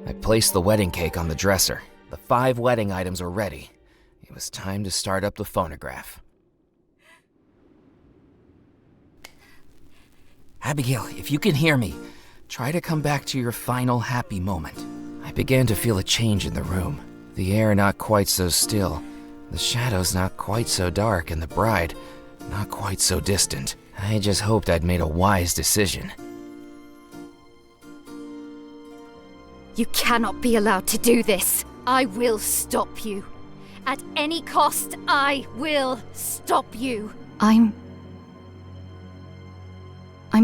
I placed the wedding cake on the dresser. The 5 wedding items were ready. It was time to start up the phonograph. Abigail, if you can hear me, try to come back to your final happy moment. I began to feel a change in the room. The air not quite so still, the shadows not quite so dark, and the bride not quite so distant. I just hoped I'd made a wise decision. You cannot be allowed to do this. I will stop you. At any cost, I will stop you. I'm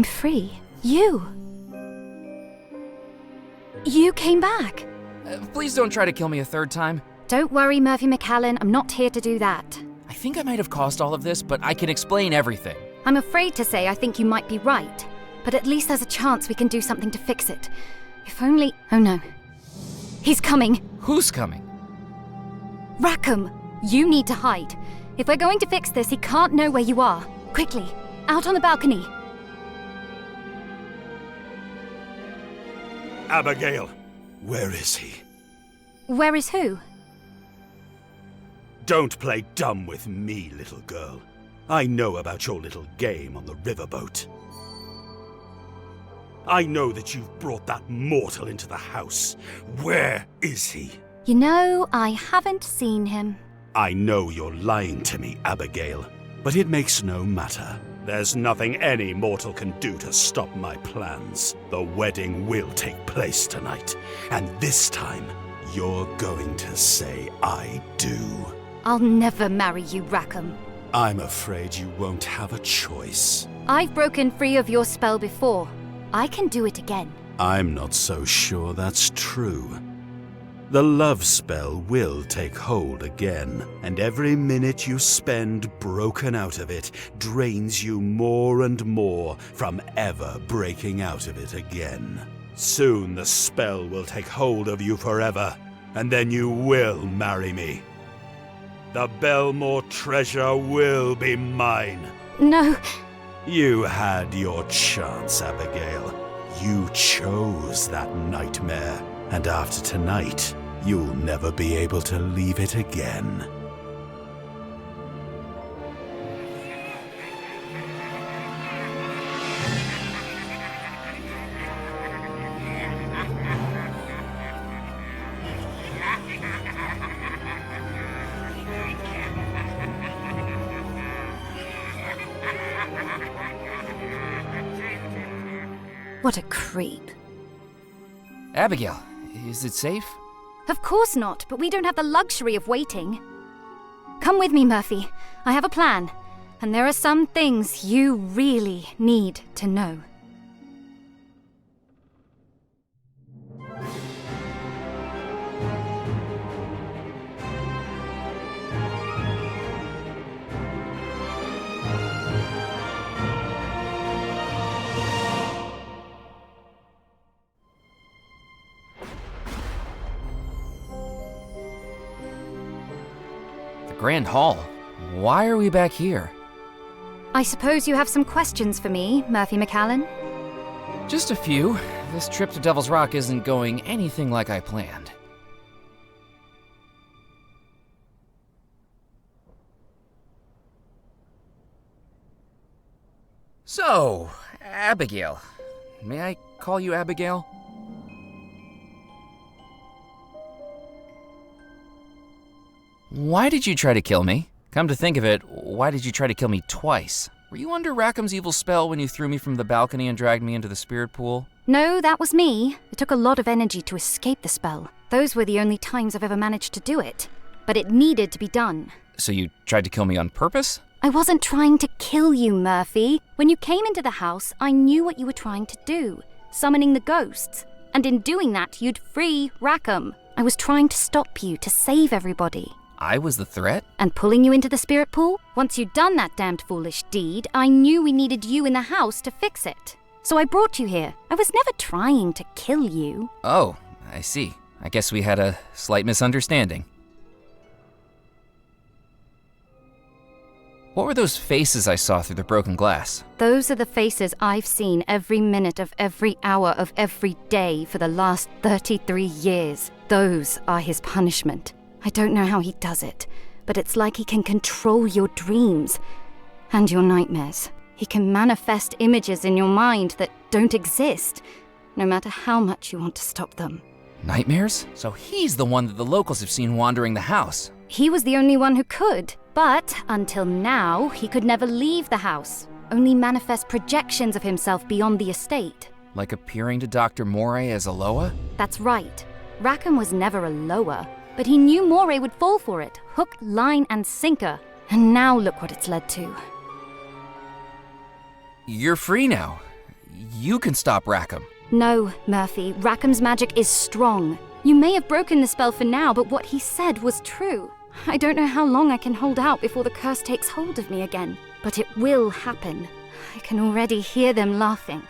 free. You came back. Please don't try to kill me a third time. Don't worry, Murphy McAllen. I'm not here to do that. I think I might have caused all of this, but I can explain everything. I'm afraid to say I think you might be right, but at least there's a chance we can do something to fix it. If only... Oh no. He's coming. Who's coming? Rackham, you need to hide. If we're going to fix this, he can't know where you are. Quickly, out on the balcony. Abigail, where is he? Where is who? Don't play dumb with me, little girl. I know about your little game on the riverboat. I know that you've brought that mortal into the house. Where is he? You know, I haven't seen him. I know you're lying to me, Abigail, but it makes no matter. There's nothing any mortal can do to stop my plans. The wedding will take place tonight, and this time, you're going to say I do. I'll never marry you, Rackham. I'm afraid you won't have a choice. I've broken free of your spell before. I can do it again. I'm not so sure that's true. The love spell will take hold again, and every minute you spend broken out of it drains you more and more from ever breaking out of it again. Soon the spell will take hold of you forever, and then you will marry me. The Belmore treasure will be mine. No. You had your chance, Abigail. You chose that nightmare, and after tonight, you'll never be able to leave it again. What a creep. Abigail, is it safe? Of course not, but we don't have the luxury of waiting. Come with me, Murphy. I have a plan, and there are some things you really need to know. Grand Hall. Why are we back here? I suppose you have some questions for me, Murphy McAllen? Just a few. This trip to Devil's Rock isn't going anything like I planned. So, Abigail. May I call you Abigail? Why did you try to kill me? Come to think of it, why did you try to kill me twice? Were you under Rackham's evil spell when you threw me from the balcony and dragged me into the spirit pool? No, that was me. It took a lot of energy to escape the spell. Those were the only times I've ever managed to do it. But it needed to be done. So you tried to kill me on purpose? I wasn't trying to kill you, Murphy. When you came into the house, I knew what you were trying to do. Summoning the ghosts. And in doing that, you'd free Rackham. I was trying to stop you, to save everybody. I was the threat? And pulling you into the spirit pool? Once you'd done that damned foolish deed, I knew we needed you in the house to fix it. So I brought you here. I was never trying to kill you. Oh, I see. I guess we had a slight misunderstanding. What were those faces I saw through the broken glass? Those are the faces I've seen every minute of every hour of every day for the last 33 years. Those are his punishment. I don't know how he does it, but it's like he can control your dreams and your nightmares. He can manifest images in your mind that don't exist, no matter how much you want to stop them. Nightmares? So he's the one that the locals have seen wandering the house. He was the only one who could, but until now, he could never leave the house, only manifest projections of himself beyond the estate. Like appearing to Dr. Moray as Aloha? That's right. Rackham was never a Loa, but he knew Moray would fall for it, hook, line, and sinker. And now look what it's led to. You're free now. You can stop Rackham. No, Murphy, Rackham's magic is strong. You may have broken the spell for now, but what he said was true. I don't know how long I can hold out before the curse takes hold of me again, but it will happen. I can already hear them laughing.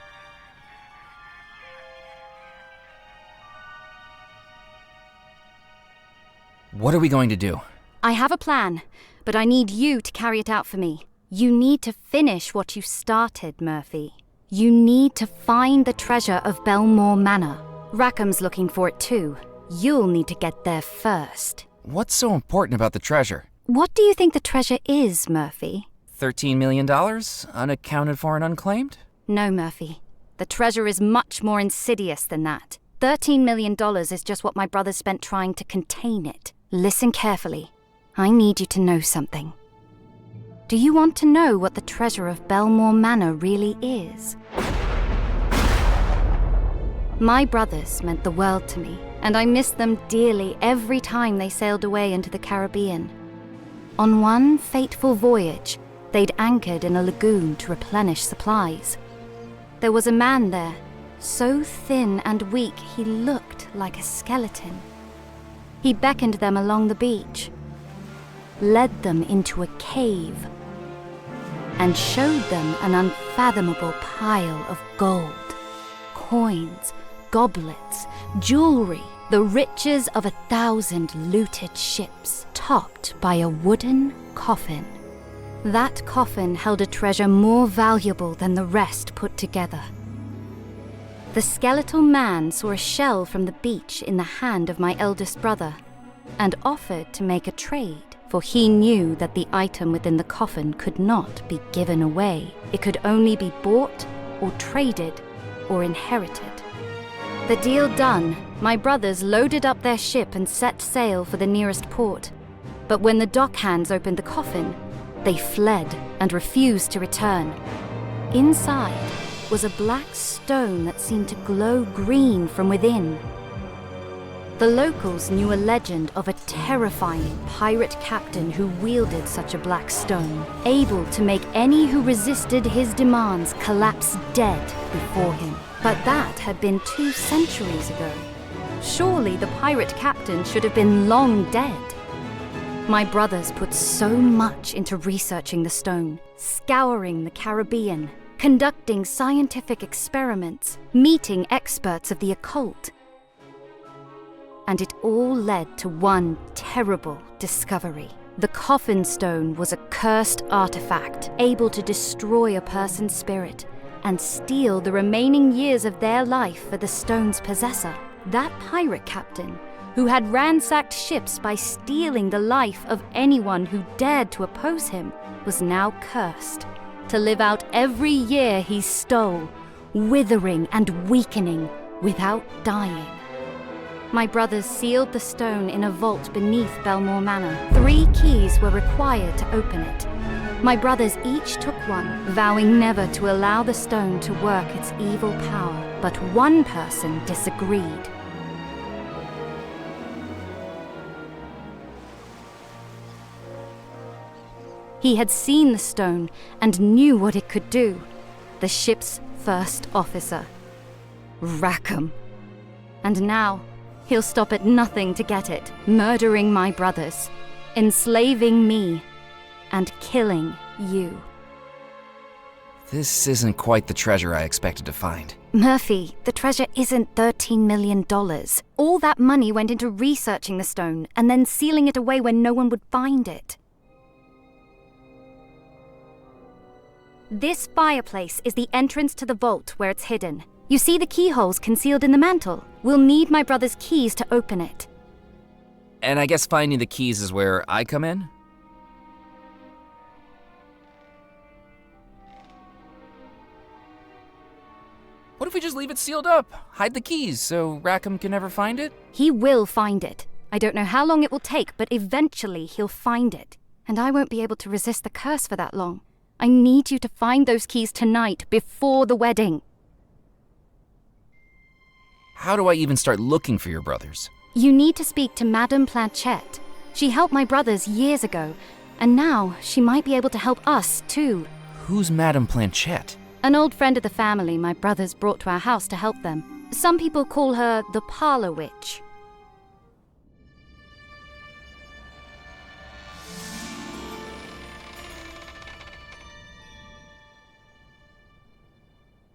What are we going to do? I have a plan, but I need you to carry it out for me. You need to finish what you started, Murphy. You need to find the treasure of Belmore Manor. Rackham's looking for it too. You'll need to get there first. What's so important about the treasure? What do you think the treasure is, Murphy? $13 million? Unaccounted for and unclaimed? No, Murphy. The treasure is much more insidious than that. $13 million is just what my brother spent trying to contain it. Listen carefully. I need you to know something. Do you want to know what the treasure of Belmore Manor really is? My brothers meant the world to me, and I missed them dearly every time they sailed away into the Caribbean. On one fateful voyage, they'd anchored in a lagoon to replenish supplies. There was a man there, so thin and weak he looked like a skeleton. He beckoned them along the beach, led them into a cave, and showed them an unfathomable pile of gold, coins, goblets, jewelry, the riches of 1,000 looted ships, topped by a wooden coffin. That coffin held a treasure more valuable than the rest put together. The skeletal man saw a shell from the beach in the hand of my eldest brother and offered to make a trade, for he knew that the item within the coffin could not be given away. It could only be bought or traded or inherited. The deal done, my brothers loaded up their ship and set sail for the nearest port. But when the dockhands opened the coffin, they fled and refused to return. Inside was a black stone that seemed to glow green from within. The locals knew a legend of a terrifying pirate captain who wielded such a black stone, able to make any who resisted his demands collapse dead before him. But that had been 2 centuries ago. Surely the pirate captain should have been long dead. My brothers put so much into researching the stone, scouring the Caribbean, conducting scientific experiments, meeting experts of the occult. And it all led to one terrible discovery. The coffin stone was a cursed artifact, able to destroy a person's spirit and steal the remaining years of their life for the stone's possessor. That pirate captain, who had ransacked ships by stealing the life of anyone who dared to oppose him, was now cursed to live out every year he stole, withering and weakening without dying. My brothers sealed the stone in a vault beneath Belmore Manor. 3 keys were required to open it. My brothers each took one, vowing never to allow the stone to work its evil power. But one person disagreed. He had seen the stone and knew what it could do. The ship's first officer, Rackham. And now, he'll stop at nothing to get it, murdering my brothers, enslaving me, and killing you. This isn't quite the treasure I expected to find. Murphy, the treasure isn't $13 million. All that money went into researching the stone and then sealing it away where no one would find it. This fireplace is the entrance to the vault where it's hidden. You see the keyholes concealed in the mantle? We'll need my brother's keys to open it. And I guess finding the keys is where I come in? What if we just leave it sealed up? Hide the keys so Rackham can never find it? He will find it. I don't know how long it will take, but eventually he'll find it. And I won't be able to resist the curse for that long. I need you to find those keys tonight, before the wedding. How do I even start looking for your brothers? You need to speak to Madame Planchette. She helped my brothers years ago, and now she might be able to help us too. Who's Madame Planchette? An old friend of the family my brothers brought to our house to help them. Some people call her the Parlor Witch.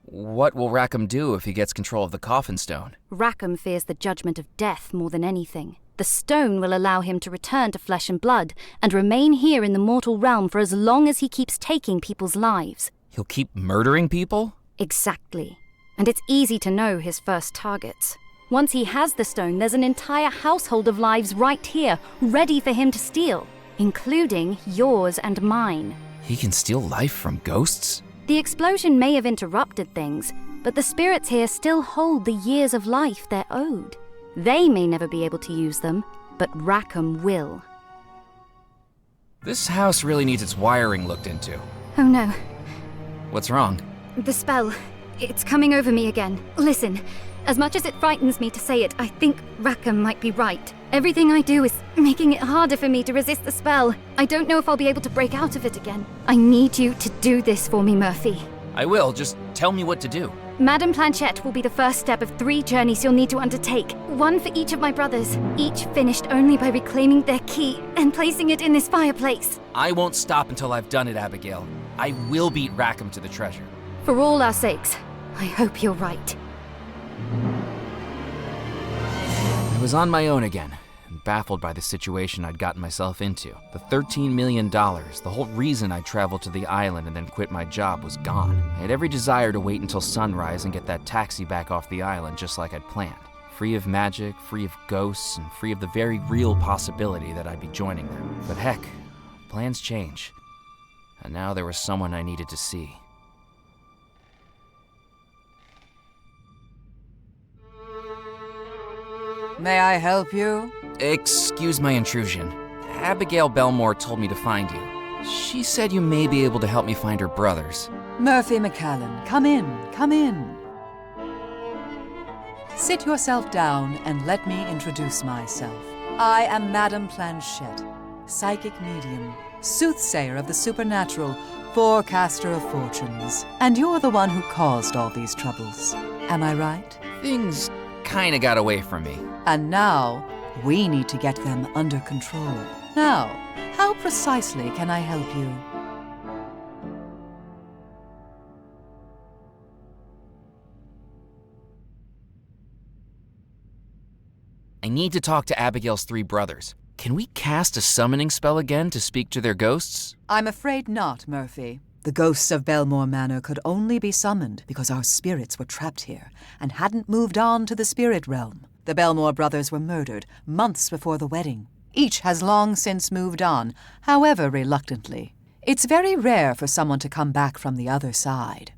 What will Rackham do if he gets control of the coffin stone? Rackham fears the judgment of death more than anything. The stone will allow him to return to flesh and blood and remain here in the mortal realm for as long as he keeps taking people's lives. He'll keep murdering people? Exactly. And it's easy to know his first targets. Once he has the stone, there's an entire household of lives right here, ready for him to steal, including yours and mine. He can steal life from ghosts? The explosion may have interrupted things, but the spirits here still hold the years of life they're owed. They may never be able to use them, but Rackham will. This house really needs its wiring looked into. Oh no. What's wrong? The spell. It's coming over me again. Listen, as much as it frightens me to say it, I think Rackham might be right. Everything I do is making it harder for me to resist the spell. I don't know if I'll be able to break out of it again. I need you to do this for me, Murphy. I will, just tell me what to do. Madame Planchette will be the first step of 3 journeys you'll need to undertake. 1 for each of my brothers, each finished only by reclaiming their key and placing it in this fireplace. I won't stop until I've done it, Abigail. I will beat Rackham to the treasure. For all our sakes, I hope you're right. I was on my own again, and baffled by the situation I'd gotten myself into. The $13 million, the whole reason I traveled to the island and then quit my job, was gone. I had every desire to wait until sunrise and get that taxi back off the island just like I'd planned. Free of magic, free of ghosts, and free of the very real possibility that I'd be joining them. But heck, plans change. And now there was someone I needed to see. May I help you? Excuse my intrusion. Abigail Belmore told me to find you. She said you may be able to help me find her brothers. Murphy McCallan, come in, come in. Sit yourself down and let me introduce myself. I am Madame Planchette, psychic medium, soothsayer of the supernatural, forecaster of fortunes. And you're the one who caused all these troubles. Am I right? Things kinda got away from me. And now, we need to get them under control. Now, how precisely can I help you? I need to talk to Abigail's 3 brothers. Can we cast a summoning spell again to speak to their ghosts? I'm afraid not, Murphy. The ghosts of Belmore Manor could only be summoned because our spirits were trapped here and hadn't moved on to the spirit realm. The Belmore brothers were murdered months before the wedding. Each has long since moved on, however reluctantly. It's very rare for someone to come back from the other side.